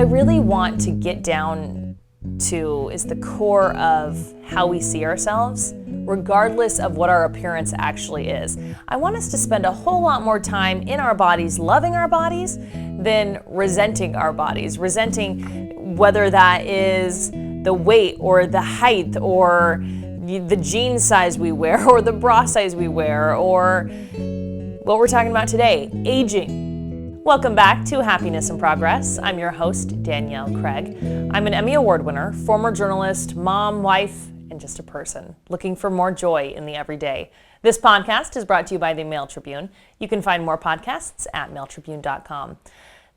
really want to get down to is the core of how we see ourselves, regardless of what our appearance actually is. I want us to spend a whole lot more time in our bodies, loving our bodies, than resenting our bodies. Resenting whether that is the weight or the height or the jean size we wear or the bra size we wear or what we're talking about today, aging. Welcome back to Happiness in Progress. I'm your host, Danielle Craig. I'm an Emmy Award winner, former journalist, mom, wife, and just a person looking for more joy in the everyday. This podcast is brought to you by the Mail Tribune. You can find more podcasts at mailtribune.com.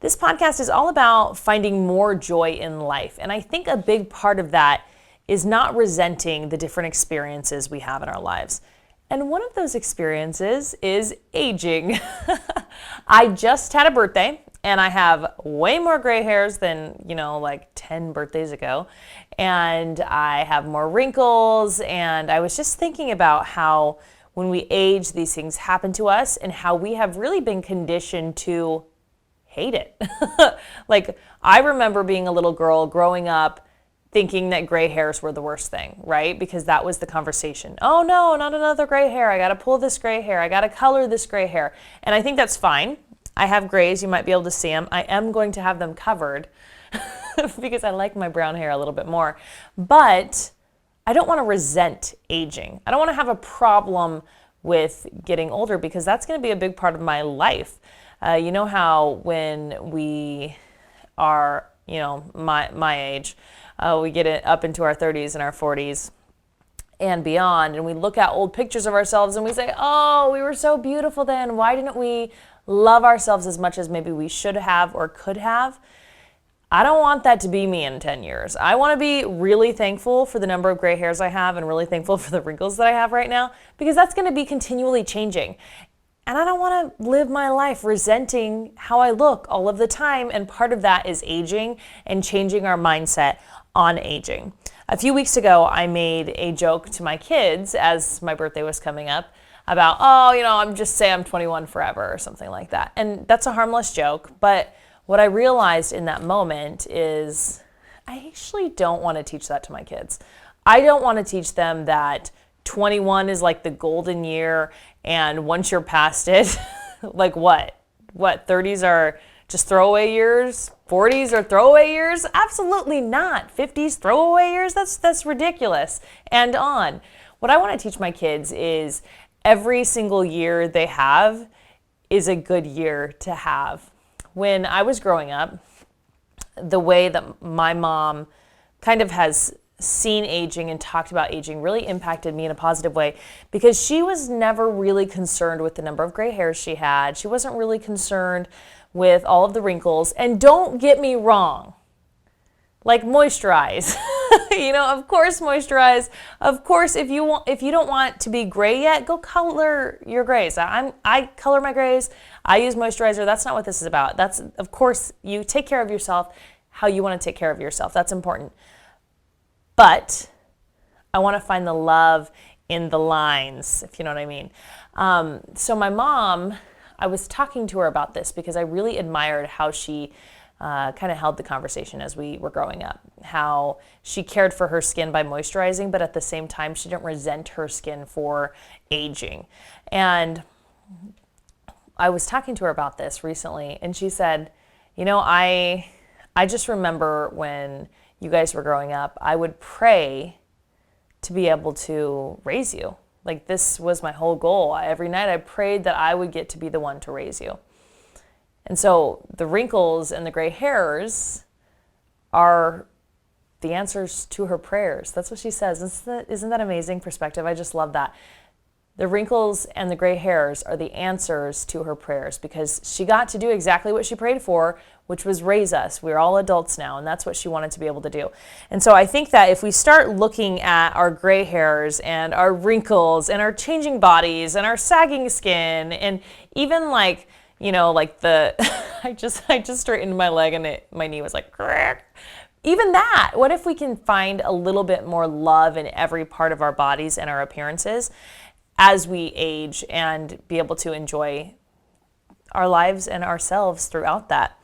This podcast is all about finding more joy in life, and I think a big part of that is not resenting the different experiences we have in our lives. And one of those experiences is aging. I just had a birthday and I have way more gray hairs than, like 10 birthdays ago. And I have more wrinkles. And I was just thinking about how when we age, these things happen to us and how we have really been conditioned to hate it. Like, I remember being a little girl growing up thinking that gray hairs were the worst thing, right? Because that was the conversation. Oh no, not another gray hair. I got to pull this gray hair. I got to color this gray hair. And I think that's fine. I have grays. You might be able to see them. I am going to have them covered because I like my brown hair a little bit more. But I don't want to resent aging. I don't want to have a problem with getting older because that's going to be a big part of my life. You know how when we are, my age, we get it up into our 30s and our 40s and beyond, and we look at old pictures of ourselves and we say, oh, we were so beautiful then. Why didn't we love ourselves as much as maybe we should have or could have? I don't want that to be me in 10 years. I want to be really thankful for the number of gray hairs I have and really thankful for the wrinkles that I have right now, because that's going to be continually changing. And I don't want to live my life resenting how I look all of the time. And part of that is aging and changing our mindset on aging. A few weeks ago, I made a joke to my kids as my birthday was coming up about, I'm just say I'm 21 forever or something like that. And that's a harmless joke. But what I realized in that moment is I actually don't want to teach that to my kids. I don't want to teach them that 21 is like the golden year, and once you're past it, like what 30s are just throwaway years, 40s are throwaway years? Absolutely not. 50s throwaway years? That's ridiculous. And on. What I want to teach my kids is every single year they have is a good year to have. When I was growing up, the way that my mom kind of has seen aging and talked about aging really impacted me in a positive way, because she was never really concerned with the number of gray hairs she had. She wasn't really concerned with all of the wrinkles. And don't get me wrong, like moisturize. Of course moisturize. Of course, if you don't want to be gray yet, go color your grays. I color my grays. I use moisturizer. That's not what this is about. That's, of course, you take care of yourself how you want to take care of yourself. That's important. But I want to find the love in the lines, if you know what I mean. So my mom, I was talking to her about this because I really admired how she kind of held the conversation as we were growing up, how she cared for her skin by moisturizing, but at the same time, she didn't resent her skin for aging. And I was talking to her about this recently, and she said, I just remember when you guys were growing up, I would pray to be able to raise you. Like, this was my whole goal. Every night I prayed that I would get to be the one to raise you. And so the wrinkles and the gray hairs are the answers to her prayers. That's what she says. Isn't that amazing perspective? I just love that. The wrinkles and the gray hairs are the answers to her prayers, because she got to do exactly what she prayed for, which was raise us. We're all adults now, and that's what she wanted to be able to do. And so I think that if we start looking at our gray hairs and our wrinkles and our changing bodies and our sagging skin, and even like the I just straightened my leg and my knee was like crack. Even that, what if we can find a little bit more love in every part of our bodies and our appearances as we age, and be able to enjoy our lives and ourselves throughout that?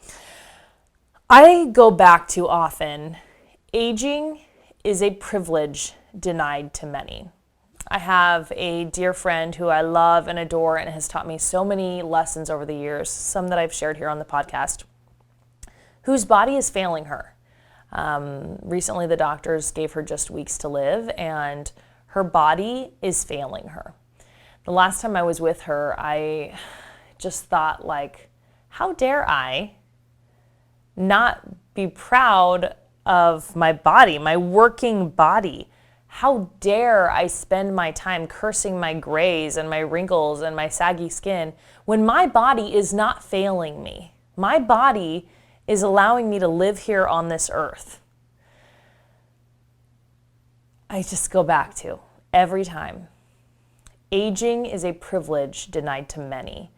I go back to often, aging is a privilege denied to many. I have a dear friend who I love and adore and has taught me so many lessons over the years, some that I've shared here on the podcast, whose body is failing her. Recently, the doctors gave her just weeks to live, and her body is failing her. The last time I was with her, I just thought, like, how dare I not be proud of my body, my working body? How dare I spend my time cursing my grays and my wrinkles and my saggy skin when my body is not failing me? My body is allowing me to live here on this earth. I just go back to every time. Aging is a privilege denied to many.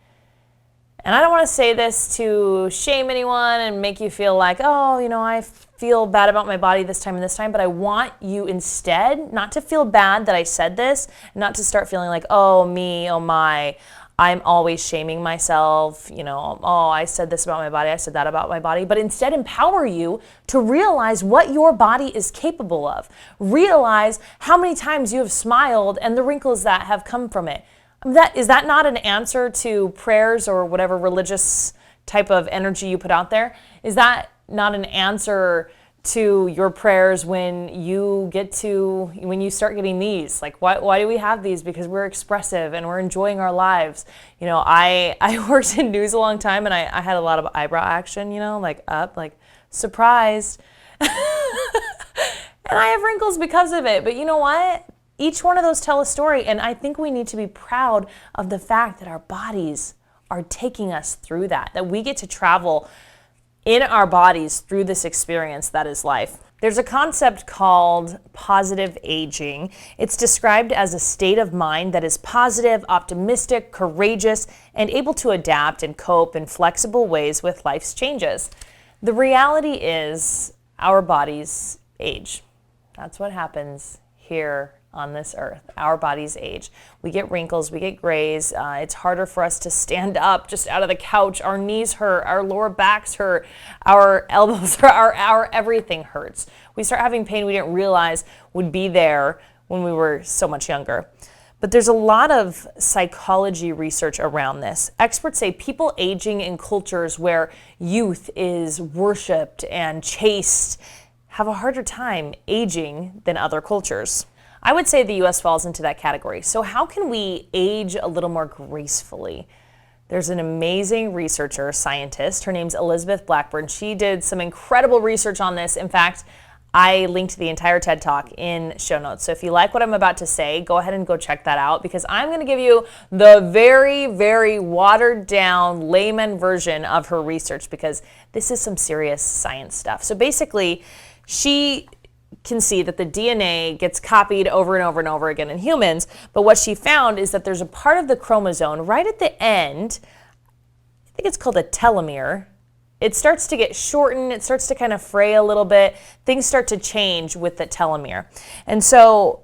And I don't want to say this to shame anyone and make you feel like, oh, I feel bad about my body this time and this time, but I want you instead not to feel bad that I said this, not to start feeling like, oh, me, oh my, I'm always shaming myself, oh, I said this about my body, I said that about my body, but instead empower you to realize what your body is capable of. Realize how many times you have smiled and the wrinkles that have come from it. Is that not an answer to prayers or whatever religious type of energy you put out there? Is that not an answer to your prayers when you start getting these? Like, why do we have these? Because we're expressive and we're enjoying our lives. I worked in news a long time, and I had a lot of eyebrow action, like up, like surprised. And I have wrinkles because of it. But you know what? Each one of those tell a story, and I think we need to be proud of the fact that our bodies are taking us through that we get to travel in our bodies through this experience that is life. There's a concept called positive aging. It's described as a state of mind that is positive, optimistic, courageous, and able to adapt and cope in flexible ways with life's changes. The reality is our bodies age. That's what happens here on this earth. Our bodies age. We get wrinkles, we get grays. It's harder for us to stand up just out of the couch. Our knees hurt, our lower backs hurt, our elbows hurt, our everything hurts. We start having pain we didn't realize would be there when we were so much younger. But there's a lot of psychology research around this. Experts say people aging in cultures where youth is worshipped and chased have a harder time aging than other cultures. I would say the U.S. falls into that category. So how can we age a little more gracefully? There's an amazing researcher, scientist. Her name's Elizabeth Blackburn. She did some incredible research on this. In fact, I linked the entire TED Talk in show notes. So if you like what I'm about to say, go ahead and go check that out, because I'm going to give you the very, very watered down layman version of her research, because this is some serious science stuff. So basically, she can see that the DNA gets copied over and over and over again in humans, but what she found is that there's a part of the chromosome right at the end, I think it's called a telomere. It starts to get shortened, it starts to kind of fray a little bit, things start to change with the telomere. And so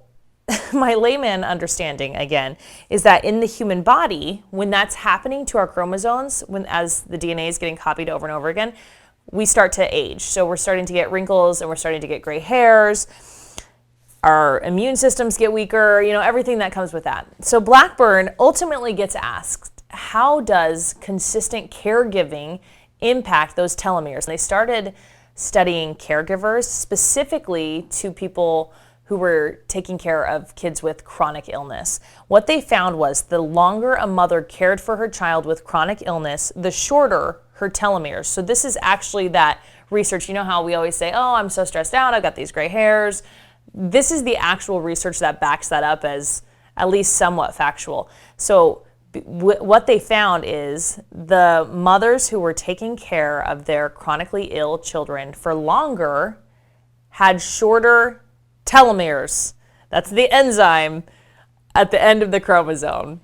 my layman understanding, again, is that in the human body, when that's happening to our chromosomes, as the DNA is getting copied over and over again, we start to age. So we're starting to get wrinkles and we're starting to get gray hairs. Our immune systems get weaker, everything that comes with that. So Blackburn ultimately gets asked, how does consistent caregiving impact those telomeres? And they started studying caregivers, specifically to people who were taking care of kids with chronic illness. What they found was the longer a mother cared for her child with chronic illness, the shorter her telomeres. So this is actually that research. You know how we always say, oh, I'm so stressed out, I've got these gray hairs. This is the actual research that backs that up as at least somewhat factual. So what they found is the mothers who were taking care of their chronically ill children for longer had shorter telomeres. That's the enzyme at the end of the chromosome.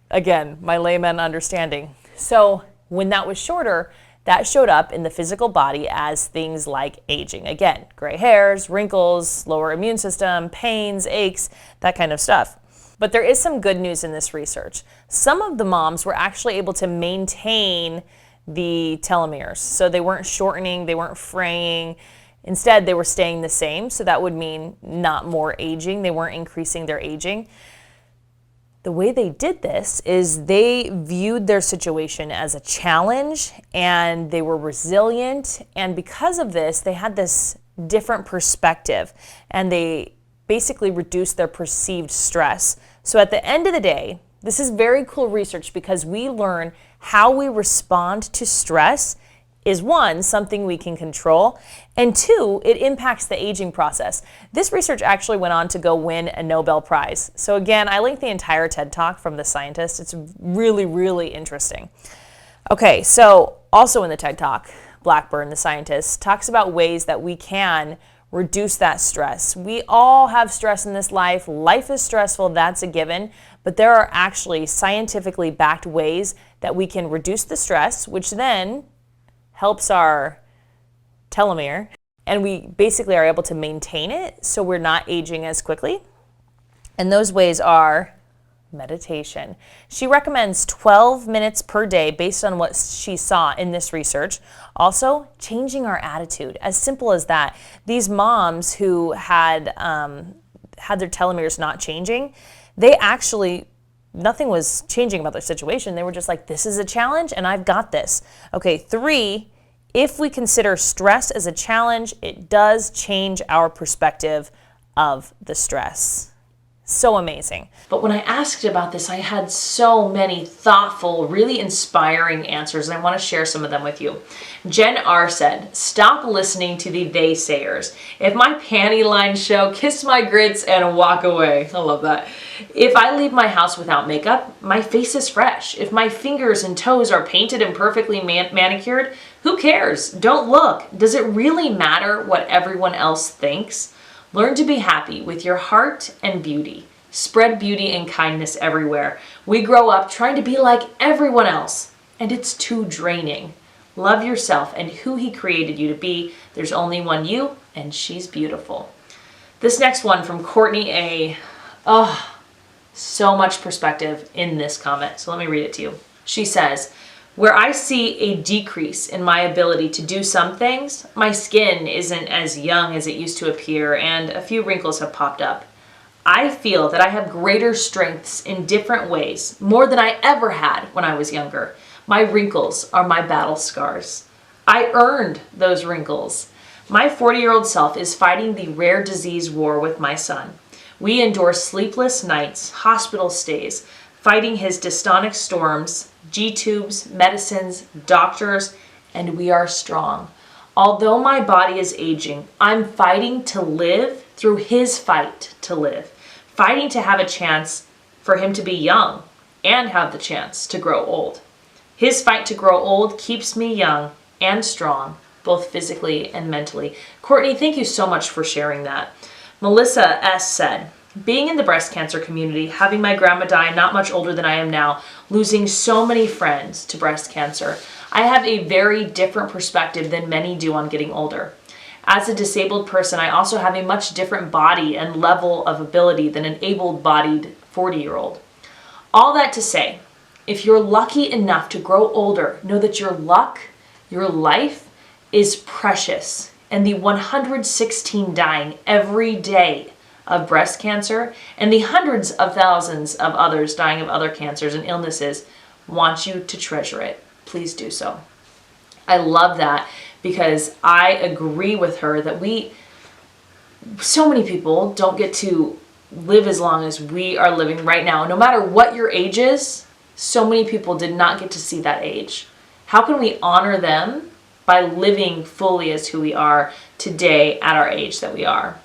Again, my layman understanding. So when that was shorter, that showed up in the physical body as things like aging. Again, gray hairs, wrinkles, lower immune system, pains, aches, that kind of stuff. But there is some good news in this research. Some of the moms were actually able to maintain the telomeres. So they weren't shortening, they weren't fraying. Instead, they were staying the same. So that would mean not more aging. They weren't increasing their aging. The way they did this is they viewed their situation as a challenge, and they were resilient. And because of this, they had this different perspective, and they basically reduced their perceived stress. So at the end of the day, this is very cool research because we learn how we respond to stress is one, something we can control, and two, it impacts the aging process. This research actually went on to go win a Nobel Prize. So again, I linked the entire TED Talk from the scientist. It's really, really interesting. Okay, so also in the TED Talk, Blackburn, the scientist, talks about ways that we can reduce that stress. We all have stress in this life. Life is stressful, that's a given, but there are actually scientifically backed ways that we can reduce the stress, which then helps our telomere, and we basically are able to maintain it so we're not aging as quickly. And those ways are meditation. She recommends 12 minutes per day based on what she saw in this research. Also, changing our attitude, as simple as that. These moms who had their telomeres not changing, they actually, nothing was changing about their situation. They were just like, this is a challenge and I've got this. Okay, 3, if we consider stress as a challenge, it does change our perspective of the stress. So amazing. But when I asked about this, I had so many thoughtful, really inspiring answers, and I want to share some of them with you. Jen R. said, stop listening to the they-sayers. If my panty lines show, kiss my grits and walk away. I love that. If I leave my house without makeup, my face is fresh. If my fingers and toes are painted and perfectly manicured, who cares? Don't look. Does it really matter what everyone else thinks? Learn to be happy with your heart and beauty. Spread beauty and kindness everywhere. We grow up trying to be like everyone else, and it's too draining. Love yourself and who He created you to be. There's only one you, and she's beautiful. This next one from Courtney A. Oh, so much perspective in this comment. So let me read it to you. She says, where I see a decrease in my ability to do some things, my skin isn't as young as it used to appear, and a few wrinkles have popped up. I feel that I have greater strengths in different ways, more than I ever had when I was younger. My wrinkles are my battle scars. I earned those wrinkles. My 40-year-old self is fighting the rare disease war with my son. We endure sleepless nights, hospital stays, fighting his dystonic storms, G-tubes, medicines, doctors, and we are strong. Although my body is aging, I'm fighting to live through his fight to live, fighting to have a chance for him to be young and have the chance to grow old. His fight to grow old keeps me young and strong, both physically and mentally. Courtney, thank you so much for sharing that. Melissa S. said, being in the breast cancer community, having my grandma die not much older than I am now, losing so many friends to breast cancer, I have a very different perspective than many do on getting older. As a disabled person, I also have a much different body and level of ability than an able-bodied 40-year-old. All that to say, if you're lucky enough to grow older, know that your luck, your life is precious, and the 116 dying every day of breast cancer and the hundreds of thousands of others dying of other cancers and illnesses want you to treasure it. Please do so. I love that because I agree with her that so many people don't get to live as long as we are living right now. No matter what your age is, so many people did not get to see that age. How can we honor them by living fully as who we are today at our age that we are?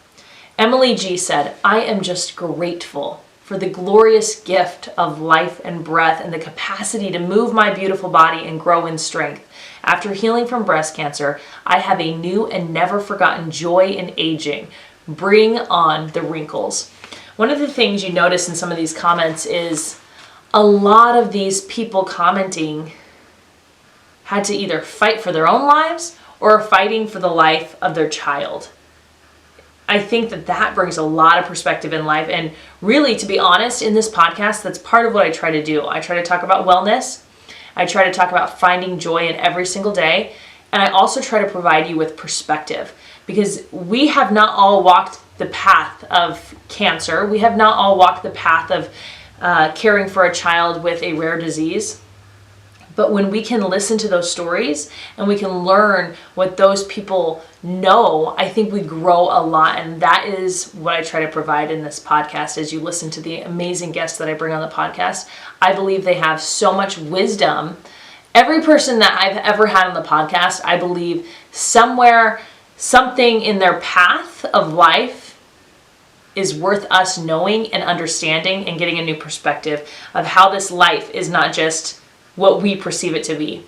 Emily G. said, I am just grateful for the glorious gift of life and breath and the capacity to move my beautiful body and grow in strength. After healing from breast cancer, I have a new and never forgotten joy in aging. Bring on the wrinkles. One of the things you notice in some of these comments is a lot of these people commenting had to either fight for their own lives or fighting for the life of their child. I think that brings a lot of perspective in life. And really, to be honest, in this podcast, that's part of what I try to do. I try to talk about wellness. I try to talk about finding joy in every single day. And I also try to provide you with perspective, because we have not all walked the path of cancer. We have not all walked the path of caring for a child with a rare disease. But when we can listen to those stories and we can learn what those people know, I think we grow a lot. And that is what I try to provide in this podcast. As you listen to the amazing guests that I bring on the podcast, I believe they have so much wisdom. Every person that I've ever had on the podcast, I believe somewhere, something in their path of life is worth us knowing and understanding and getting a new perspective of how this life is not just what we perceive it to be.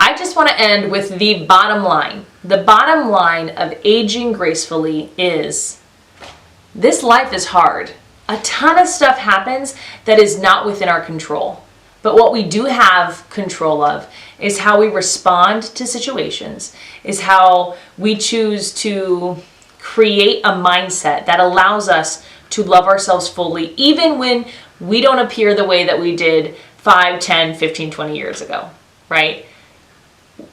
I just want to end with the bottom line. The bottom line of aging gracefully is this life is hard. A ton of stuff happens that is not within our control. But what we do have control of is how we respond to situations, is how we choose to create a mindset that allows us to love ourselves fully, even when we don't appear the way that we did 5, 10, 15, 20 years ago, right?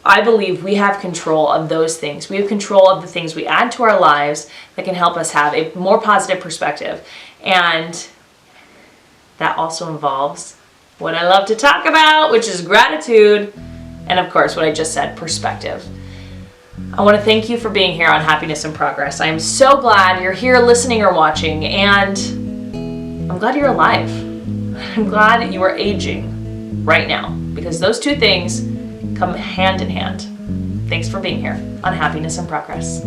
I believe we have control of those things. We have control of the things we add to our lives that can help us have a more positive perspective. And that also involves what I love to talk about, which is gratitude. And of course, what I just said, perspective. I want to thank you for being here on Happiness in Progress. I am so glad you're here listening or watching, and I'm glad you're alive. I'm glad that you are aging right now, because those two things come hand in hand. Thanks for being here on Happiness in Progress.